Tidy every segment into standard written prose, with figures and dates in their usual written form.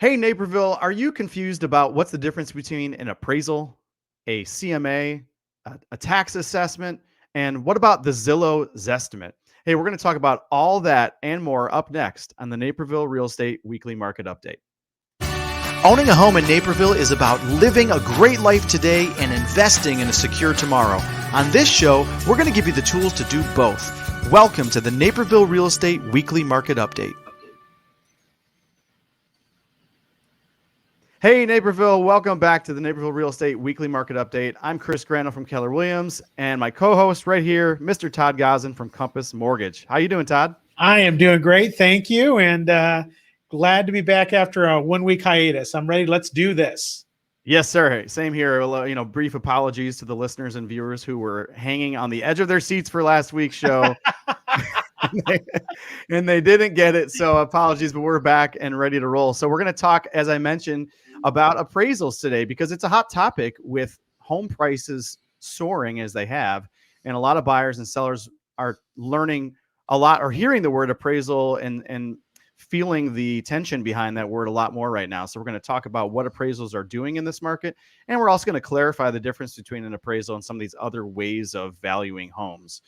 Hey, Naperville, are you confused about what's the difference between an appraisal, a CMA, a tax assessment, and what about the Zillow Zestimate? Hey, we're going to talk about all that and more up next on the Naperville Real Estate Weekly Market Update. Owning a home in Naperville is about living a great life today and investing in a secure tomorrow. On this show, we're going to give you the tools to do both. Welcome to the Naperville Real Estate Weekly Market Update. Hey, Naperville, welcome back to the Naperville Real Estate Weekly Market Update. I'm Chris Grano from Keller Williams, and my co-host right here, Mr. Todd Gosden from Compass Mortgage. How you doing, Todd? I am doing great, thank you, and glad to be back after a 1 week hiatus. I'm ready. Let's do this. Yes, sir. Same here. Brief apologies to the listeners and viewers who were hanging on the edge of their seats for last week's show. and they didn't get it. So apologies, but we're back and ready to roll. So we're going to talk, as I mentioned, about appraisals today because it's a hot topic with home prices soaring as they have. And a lot of buyers and sellers are learning a lot or hearing the word appraisal and feeling the tension behind that word a lot more right now. So we're going to talk about what appraisals are doing in this market. And we're also going to clarify the difference between an appraisal and some of these other ways of valuing homes.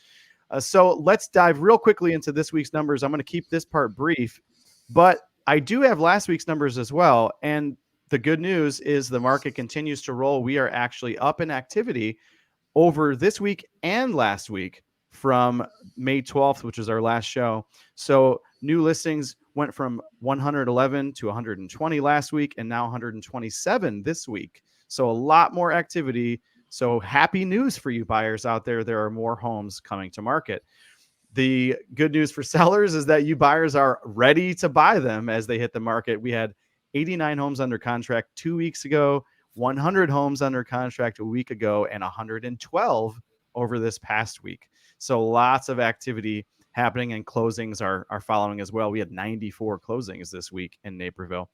So let's dive real quickly into this week's numbers. I'm going to keep this part brief, but I do have last week's numbers as well. And the good news is the market continues to roll. We are actually up in activity over this week and last week from May 12th, which was our last show. So new listings went from 111 to 120 last week and now 127 this week. So a lot more activity. So happy news for you buyers out there. There are more homes coming to market. The good news for sellers is that you buyers are ready to buy them as they hit the market. We had 89 homes under contract 2 weeks ago, 100 homes under contract a week ago, and 112 over this past week. So lots of activity happening, and closings are following as well. We had 94 closings this week in Naperville.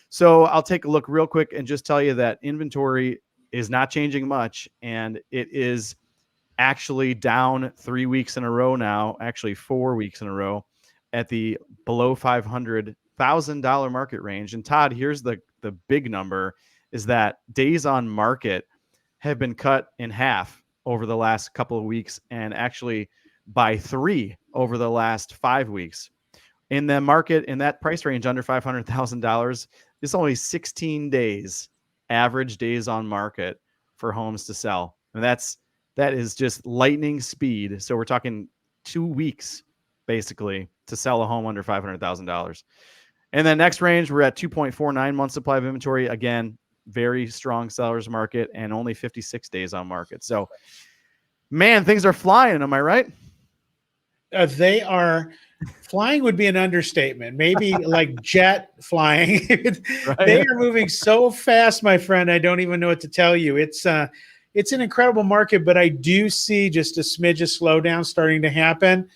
So I'll take a look real quick and just tell you that inventory is not changing much, and it is actually down 3 weeks in a row now, actually 4 weeks in a row at the below $500,000 market range. And Todd, here's the big number is that days on market have been cut in half over the last couple of weeks and actually by 3 over the last 5 weeks. In the market, in that price range under $500,000, it's only 16 days, average days on market for homes to sell. And that is just lightning speed. So we're talking 2 weeks basically to sell a home under $500,000. And then next range, we're at 2.49 months supply of inventory. Again, very strong seller's market and only 56 days on market. So, man, things are flying. Am I right? They are flying would be an understatement. Maybe like jet flying. Right. They are moving so fast, my friend. I don't even know what to tell you. It's an incredible market, but I do see just a smidge of slowdown starting to happen.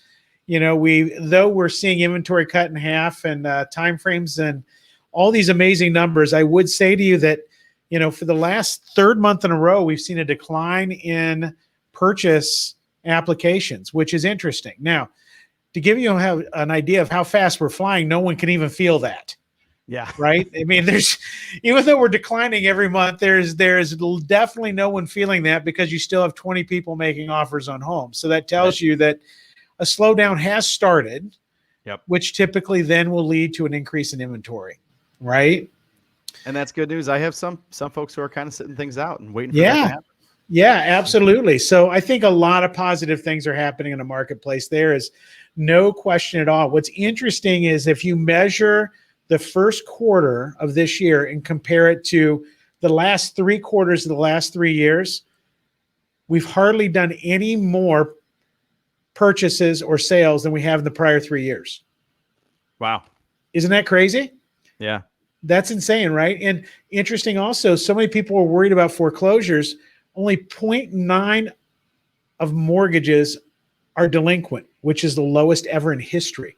You know, though we're seeing inventory cut in half and timeframes and all these amazing numbers, I would say to you that, you know, for the last third month in a row, we've seen a decline in purchase applications, which is interesting. Now, to give you an idea of how fast we're flying, no one can even feel that. Yeah. Right. I mean, even though we're declining every month, there's definitely no one feeling that because you still have 20 people making offers on homes. So that tells you that a slowdown has started, which typically then will lead to an increase in inventory, right? And that's good news. I have some folks who are kind of sitting things out and waiting for that to happen. Yeah, absolutely. So I think a lot of positive things are happening in the marketplace. There is no question at all. What's interesting is if you measure the first quarter of this year and compare it to the last 3 quarters of the last 3 years, we've hardly done any more purchases or sales than we have in the prior 3 years. Wow. Isn't that crazy? Yeah. That's insane, right? And interesting also, so many people are worried about foreclosures. Only 0.9 of mortgages are delinquent, which is the lowest ever in history.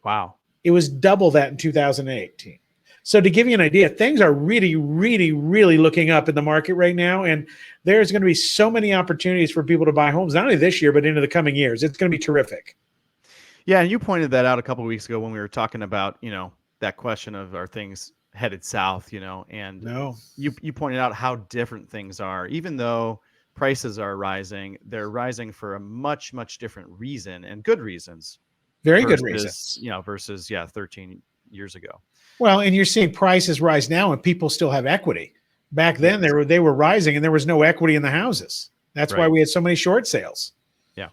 Wow. It was double that in 2018. So to give you an idea, things are really, really, really looking up in the market right now. And there's going to be so many opportunities for people to buy homes, not only this year, but into the coming years. It's going to be terrific. Yeah. And you pointed that out a couple of weeks ago when we were talking about, you know, that question of are things headed south, and No. you pointed out how different things are. Even though prices are rising, they're rising for a much, much different reason, and good reasons, Very good versus, reasons. versus 13 years ago. Well, and you're seeing prices rise now and people still have equity. Back then Yes. they were rising and there was no equity in the houses. That's why Right. we had so many short sales. Yeah,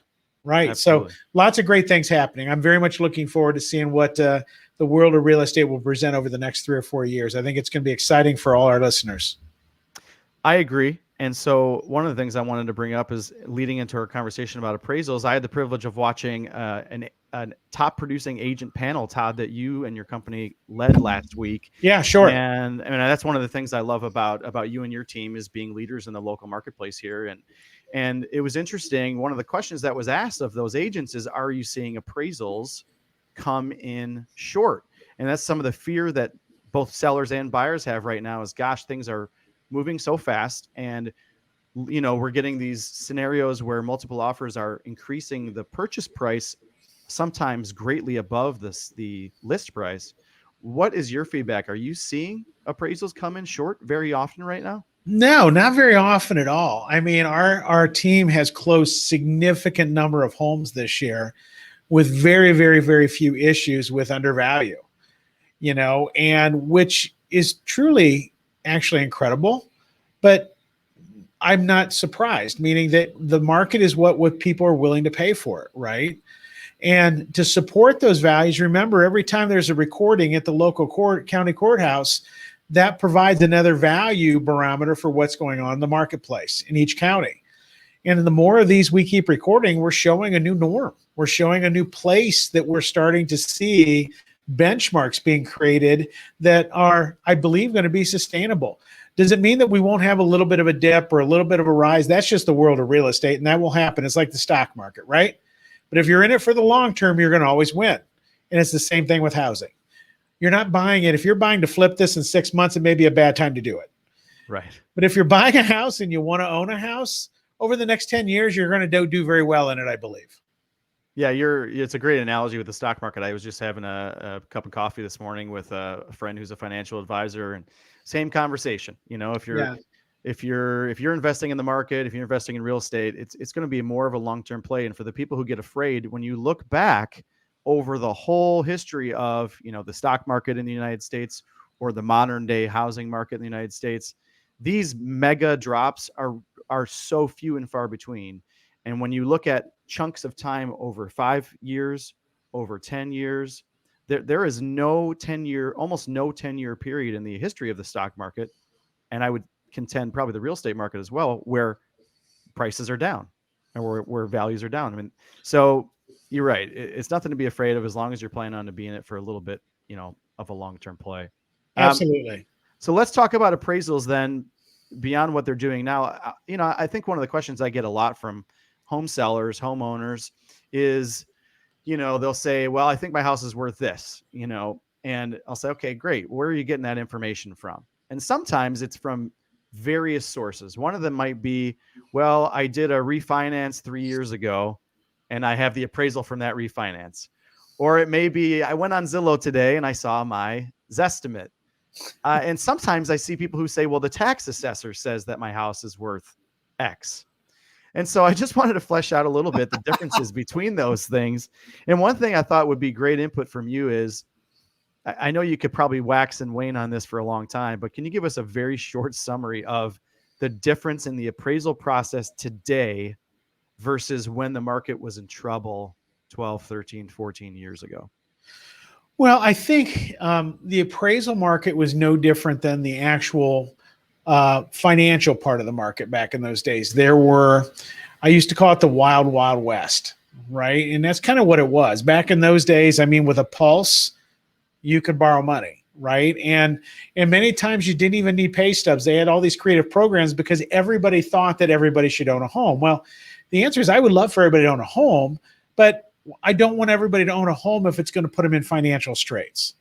Right. absolutely. So lots of great things happening. I'm very much looking forward to seeing what the world of real estate will present over the next 3 or 4 years. I think it's going to be exciting for all our listeners. I agree. And so one of the things I wanted to bring up is leading into our conversation about appraisals. I had the privilege of watching an top producing agent panel, Todd, that you and your company led last week. Yeah, sure. And that's one of the things I love about you and your team is being leaders in the local marketplace here. And it was interesting. One of the questions that was asked of those agents is, are you seeing appraisals come in short? And that's some of the fear that both sellers and buyers have right now is, gosh, things are moving so fast. And, we're getting these scenarios where multiple offers are increasing the purchase price, sometimes greatly above the list price. What is your feedback? Are you seeing appraisals come in short very often right now? No, not very often at all. I mean, our team has closed significant number of homes this year with very, very, very few issues with undervalue, and which is truly actually incredible. But I'm not surprised, meaning that the market is what people are willing to pay for it, right? And to support those values, remember, every time there's a recording at the local county courthouse, that provides another value barometer for what's going on in the marketplace in each county. And the more of these we keep recording, we're showing a new norm. We're showing a new place that we're starting to see benchmarks being created that are, I believe, going to be sustainable. Does it mean that we won't have a little bit of a dip or a little bit of a rise? That's just the world of real estate, and that will happen. It's like the stock market, right? But if you're in it for the long term, you're going to always win. And it's the same thing with housing. You're not buying it. If you're buying to flip this in 6 months, it may be a bad time to do it. Right. But if you're buying a house and you want to own a house, over the next 10 years, you're going to do very well in it, I believe. Yeah, it's a great analogy with the stock market. I was just having a cup of coffee this morning with a friend who's a financial advisor, and same conversation. If you're investing in the market, if you're investing in real estate, it's going to be more of a long-term play. And for the people who get afraid, when you look back over the whole history of, the stock market in the United States or the modern day housing market in the United States, these mega drops are so few and far between. And when you look at chunks of time over 5 years, over 10 years, there is almost no 10-year period in the history of the stock market. And I would contend probably the real estate market as well, where prices are down and where values are down. So you're right. It's nothing to be afraid of as long as you're planning on to be in it for a little bit, of a long-term play. Absolutely. So let's talk about appraisals then, beyond what they're doing now. I think one of the questions I get a lot from home sellers, homeowners is, they'll say, well, I think my house is worth this, and I'll say, okay, great. Where are you getting that information from? And sometimes it's from various sources. One of them might be, well, I did a refinance 3 years ago and I have the appraisal from that refinance. Or it may be, I went on Zillow today and I saw my Zestimate. And sometimes I see people who say, well, the tax assessor says that my house is worth X. And so I just wanted to flesh out a little bit the differences between those things. And one thing I thought would be great input from you is, I know you could probably wax and wane on this for a long time, but can you give us a very short summary of the difference in the appraisal process today versus when the market was in trouble 12, 13, 14 years ago? Well, I think the appraisal market was no different than the actual financial part of the market back in those days. I used to call it the wild, wild west, right? And that's kind of what it was. Back in those days, with a pulse, you could borrow money, right? And many times you didn't even need pay stubs. They had all these creative programs because everybody thought that everybody should own a home. Well, the answer is I would love for everybody to own a home, but I don't want everybody to own a home if it's going to put them in financial straits,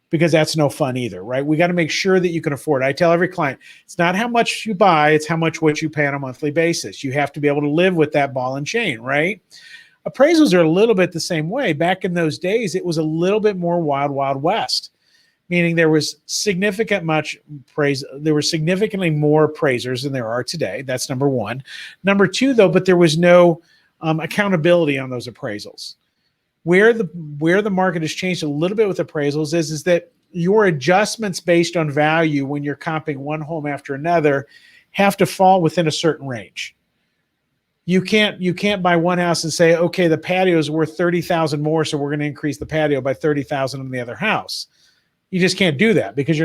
because that's no fun either, right? We got to make sure that you can afford it. I tell every client, it's not how much you buy, it's how much what you pay on a monthly basis. You have to be able to live with that ball and chain, right? Appraisals are a little bit the same way. Back in those days, it was a little bit more wild, wild west, meaning there was there were significantly more appraisers than there are today. That's number one. Number two, though, but there was no accountability on those appraisals. Where the market has changed a little bit with appraisals is that your adjustments based on value when you're comping one home after another have to fall within a certain range. You can't buy one house and say, okay, the patio is worth $30,000 more, so we're going to increase the patio by $30,000 in the other house. You just can't do that because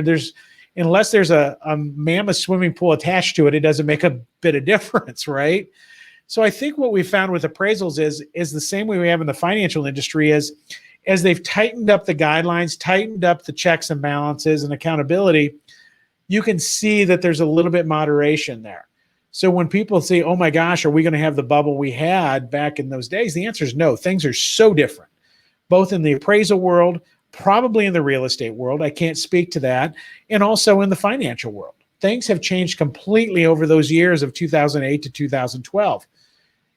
unless there's a mammoth swimming pool attached to it, it doesn't make a bit of difference, right? So I think what we found with appraisals is the same way we have in the financial industry is as they've tightened up the guidelines, tightened up the checks and balances and accountability, you can see that there's a little bit moderation there. So when people say, oh my gosh, are we going to have the bubble we had back in those days? The answer is no. Things are so different, both in the appraisal world, probably in the real estate world. I can't speak to that. And also in the financial world. Things have changed completely over those years of 2008 to 2012.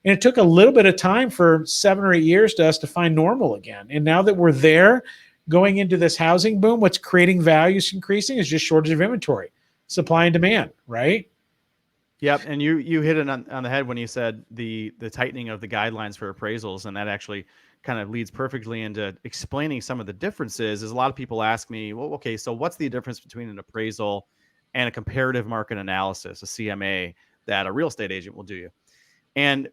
And it took a little bit of time for 7 or 8 years to us to find normal again. And now that we're there, going into this housing boom, what's creating values increasing is just shortage of inventory, supply and demand, right? Yep, and you hit it on the head when you said the tightening of the guidelines for appraisals, and that actually kind of leads perfectly into explaining some of the differences. Is a lot of people ask me, well, okay, so what's the difference between an appraisal and a comparative market analysis, a CMA, that a real estate agent will do you? And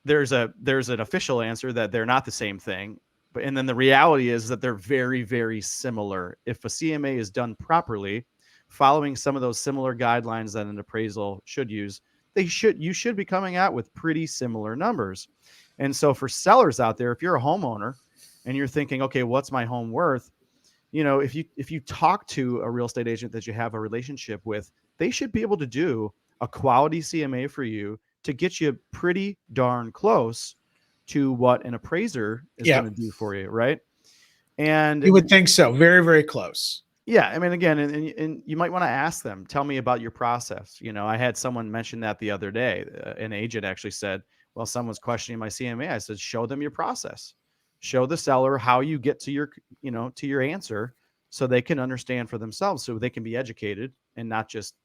there's an official answer that they're not the same thing, and then the reality is that they're very, very similar. If a CMA is done properly, following some of those similar guidelines that an appraisal should use, you should be coming out with pretty similar numbers. And so for sellers out there, if you're a homeowner and you're thinking, okay, what's my home worth? If you talk to a real estate agent that you have a relationship with, they should be able to do a quality CMA for you to get you pretty darn close to what an appraiser is going to do for you, right? And you would think so. Very, very close. Yeah, I mean, again, and you might want to ask them, tell me about your process. I had someone mention that the other day. An agent actually said, well, someone's questioning my CMA. I said, show them your process. Show the seller how you get to your answer so they can understand for themselves, so they can be educated and not just,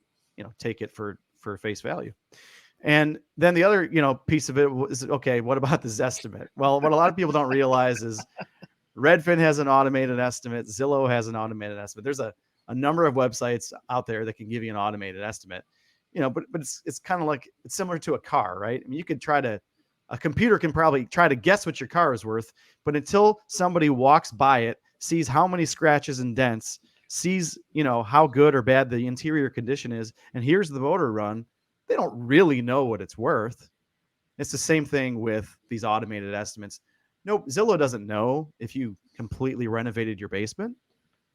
take it for face value. And then the other, piece of it is, okay, what about this estimate? Well, what a lot of people don't realize is Redfin has an automated estimate. Zillow has an automated estimate. There's a number of websites out there that can give you an automated estimate, but it's kind of like, it's similar to a car, right? I mean, a computer can probably try to guess what your car is worth, but until somebody walks by it, sees how many scratches and dents, sees, how good or bad the interior condition is, and hears the motor run, they don't really know what it's worth. It's the same thing with these automated estimates. No, Zillow doesn't know if you completely renovated your basement.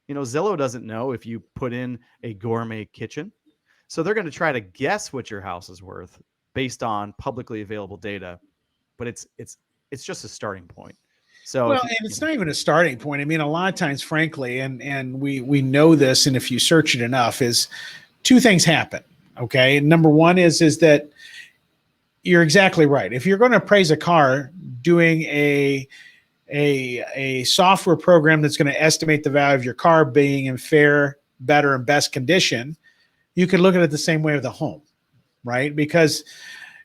Zillow doesn't know if you put in a gourmet kitchen. So they're going to try to guess what your house is worth based on publicly available data. But it's just a starting point. So and it's not even a starting point. I mean, a lot of times, frankly, and we know this, and if you search it enough, is two things happen. Okay. And number one is that you're exactly right. If you're going to appraise a car, doing a software program that's going to estimate the value of your car being in fair, better, and best condition, you could look at it the same way with a home, right? Because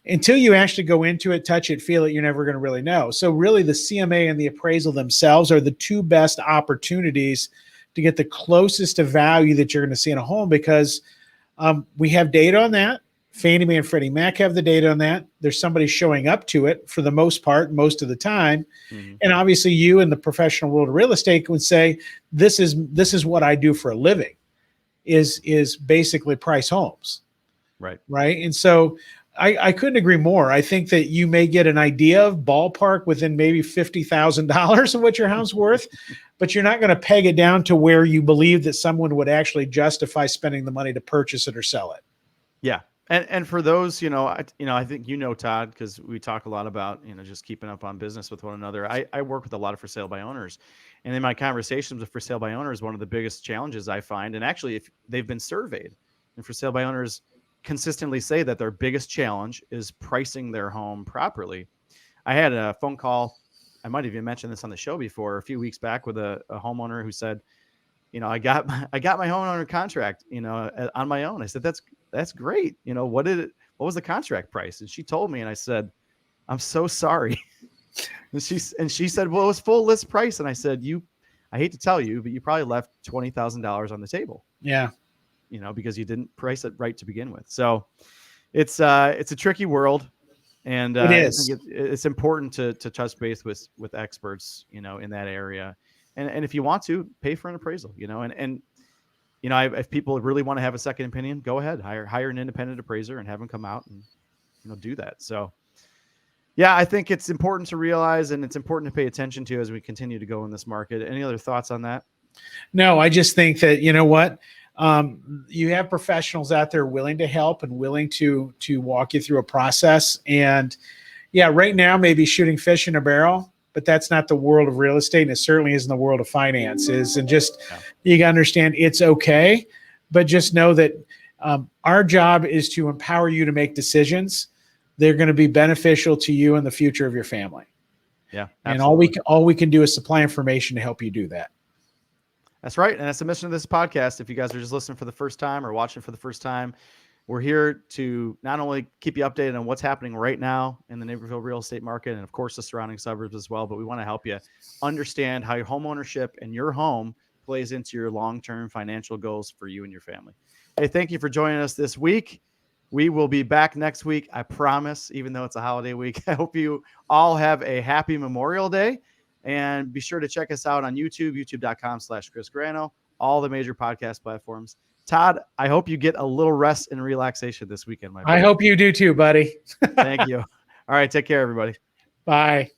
until you actually go into it, touch it, feel it, you're never going to really know. So really the CMA and the appraisal themselves are the two best opportunities to get the closest to value that you're going to see in a home, because we have data on that. Fannie Mae and Freddie Mac have the data on that. There's somebody showing up to it for the most part, most of the time. Mm-hmm. And obviously you in the professional world of real estate would say, this is what I do for a living, is basically price homes. Right. Right. And so I couldn't agree more. I think that you may get an idea of ballpark within maybe $50,000 of what your house is worth, but you're not going to peg it down to where you believe that someone would actually justify spending the money to purchase it or sell it. Yeah. And for those, I think, Todd, because we talk a lot about, just keeping up on business with one another. I work with a lot of for sale by owners, and in my conversations with for sale by owners, one of the biggest challenges I find, and actually if they've been surveyed, and for sale by owners consistently say that their biggest challenge is pricing their home properly. I had a phone call, I might have even mentioned this on the show before, a few weeks back, with a homeowner who said, I got my homeowner contract, on my own. I said, that's great. What was the contract price? And she told me, and I said, I'm so sorry. and she said, well, it was full list price. And I said, I hate to tell you, but you probably left $20,000 on the table. Yeah. Because you didn't price it right to begin with. So it's a tricky world. And It is. I think it's important to touch base with experts, in that area. And if you want to, pay for an appraisal, and if people really want to have a second opinion, go ahead, hire an independent appraiser and have them come out and, do that. So yeah, I think it's important to realize, and it's important to pay attention to as we continue to go in this market. Any other thoughts on that? No, I just think that, you know what, you have professionals out there willing to help and willing to walk you through a process. And yeah, right now, maybe shooting fish in a barrel, but that's not the world of real estate. And it certainly isn't the world of finances. And just, you gotta understand it's okay, but just know that our job is to empower you to make decisions. They're going to be beneficial to you and the future of your family. Yeah. Absolutely. And all we can do is supply information to help you do that. That's right. And that's the mission of this podcast. If you guys are just listening for the first time or watching for the first time, we're here to not only keep you updated on what's happening right now in the Naperville real estate market and, of course, the surrounding suburbs as well, but we want to help you understand how your home ownership and your home plays into your long-term financial goals for you and your family. Hey, thank you for joining us this week. We will be back next week, I promise, even though it's a holiday week. I hope you all have a happy Memorial Day. And be sure to check us out on YouTube, youtube.com/Chris Grano, all the major podcast platforms. Todd, I hope you get a little rest and relaxation this weekend, my friend. I hope you do too, buddy. Thank you. All right, take care, everybody. Bye.